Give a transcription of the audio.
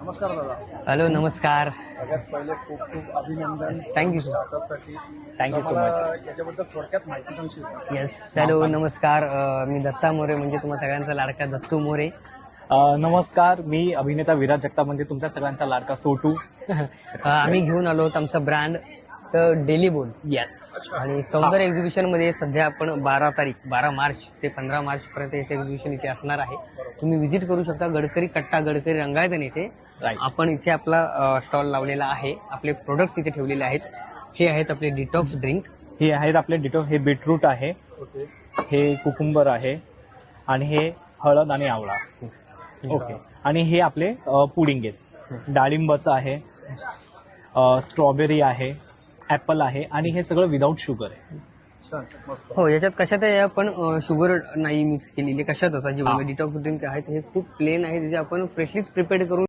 नमस्कार दादा. हॅलो, नमस्कार. सगळ्यात पहिले खूप खूप अभिनंदन. Thank you sir. स्टार्टअपसाठी. Thank you so मला much. याच्याबद्दल थोडक्यात माहिती सांगशील का? येस. हॅलो, नमस्कार. मी दत्ता मोरे, म्हणजे तुम्हा सगळ्यांचा लाडका दत्तू मोरे. नमस्कार, मी अभिनेता विराज जगताप, म्हणजे तुमच्या सगळ्यांचा लाडका सोटू. आम्ही घेऊन आलो आहोत आमचा ब्रँड डेली बोल. येस. आणि सौंदर्य एक्झिबिशन मध्ये सध्या आपण 12 मार्च ते 15 मार्च पर्यंत इथे एक्झिबिशन इथे असणार आहे. तुम्ही व्हिजिट करू शकता. गडकरी कट्टा, गडकरी रंगायतन इथे Right. आपण इथे आपला स्टॉल लावलेला आहे. आपले प्रोडक्ट्स इथे ठेवलेले आहेत. हे आहेत आपले डिटॉक्स ड्रिंक. हे आहेत आपले डिटो. हे बीटरूट आहे, ओके. हे कुकुंबर आहे, आणि हे हळद आणि आवळा. ओके. आणि हे आपले पुडिंग आहेत. डाळिंबाचं आहे, स्ट्रॉबेरी आहे, ॲपल आहे, आणि हे सगळं विदाऊट शुगर आहे. छान छान मस्त. हो, याच्यात कशात आहे आपण शुगर नाही मिक्स केलेली. कशातच जे डिटॉक्स ड्रिंक आहेत हे खूप प्लेन आहे. त्याचे आपण फ्रेशलीच प्रिपेअर्ड करून